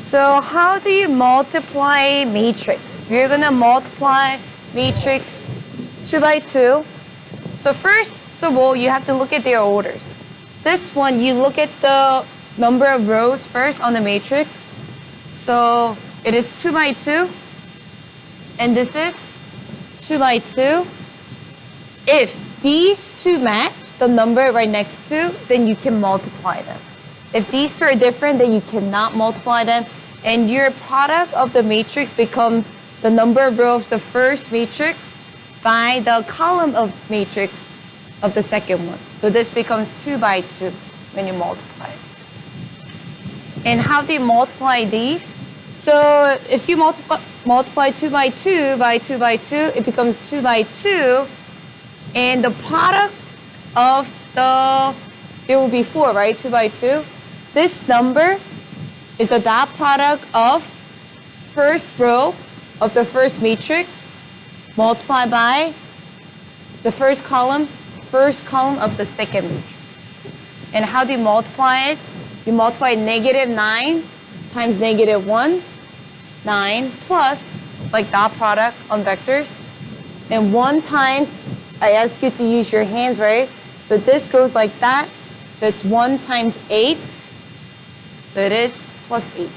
So how do you multiply matrix? You're gonna multiply matrix 2 by 2. So first of all, you have to look at their orders. This one, you look at the number of rows first on the matrix. So it is 2 by 2, and this is 2 by 2. If these two match the number right next to, then you can multiply them. If these two are different, then you cannot multiply them. And your product of the matrix becomes the number of rows of the first matrix by the column of matrix of the second one. So this becomes 2 by 2 when you multiply it. And how do you multiply these? So if you multiply 2 by 2 by 2 by 2, it becomes 2 by 2. And the product of it will be 4, right? 2 by 2. This number is the dot product of first row of the first matrix multiplied by the first column of the second matrix. And how do you multiply it? You multiply negative 9 times negative 1, 9 plus, like dot product on vectors. And 1 times, I ask you to use your hands, right? So this goes like that. So it's 1 times 8. So it is plus 8.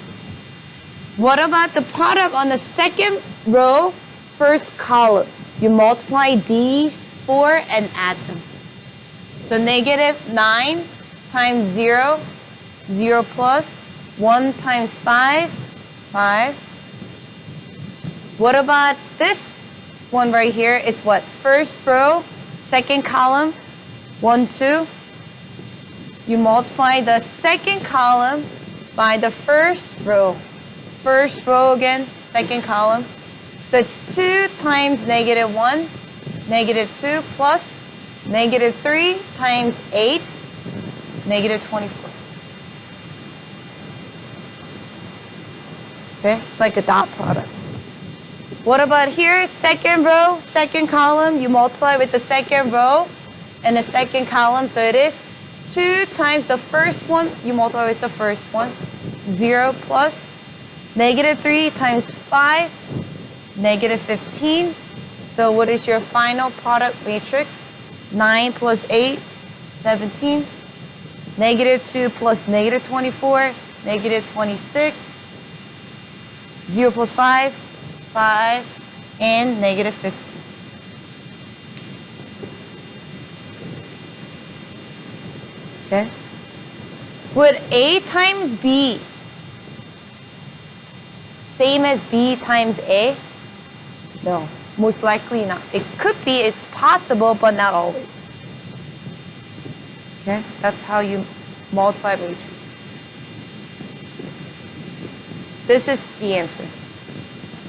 What about the product on the second row, first column? You multiply these 4 and add them. So negative 9 times 0, 0 plus 1 times 5, 5. What about this one right here? It's what? First row, second column, 1, 2. You multiply the second column by the first row. First row again, second column. So it's 2 times negative 1, negative 2 plus negative 3 times 8, negative 24. Okay, it's like a dot product. What about here? Second row, second column. You multiply with the second row and the second column. So it is 2 times the first one. You multiply with the first one. 0 plus negative 3 times 5, negative 15. So what is your final product matrix? 9 plus 8, 17. Negative 2 plus negative 24, negative 26. 0 plus 5, 5, and negative 15. Okay? Would A times B same as B times A? No, most likely not. It could be, it's possible, but not always. Okay? That's how you multiply matrices. This is the answer.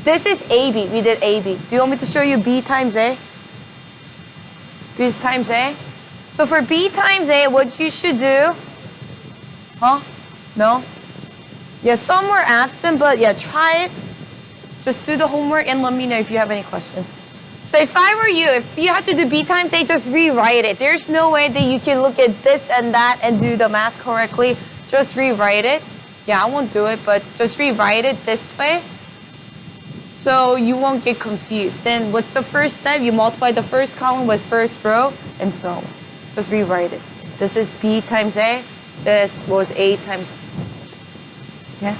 This is AB. We did AB. Do you want me to show you B times A? B times A? So for B times A, what you should do, No? Yeah, some were absent, but yeah, try it. Just do the homework and let me know if you have any questions. So if I were you, if you have to do B times A, just rewrite it. There's no way that you can look at this and that and do the math correctly. Just rewrite it. Yeah, I won't do it, but just rewrite it this way so you won't get confused. Then what's the first step? You multiply the first column with first row and so on. Just rewrite it. This is B times A. This was A times B. Yeah.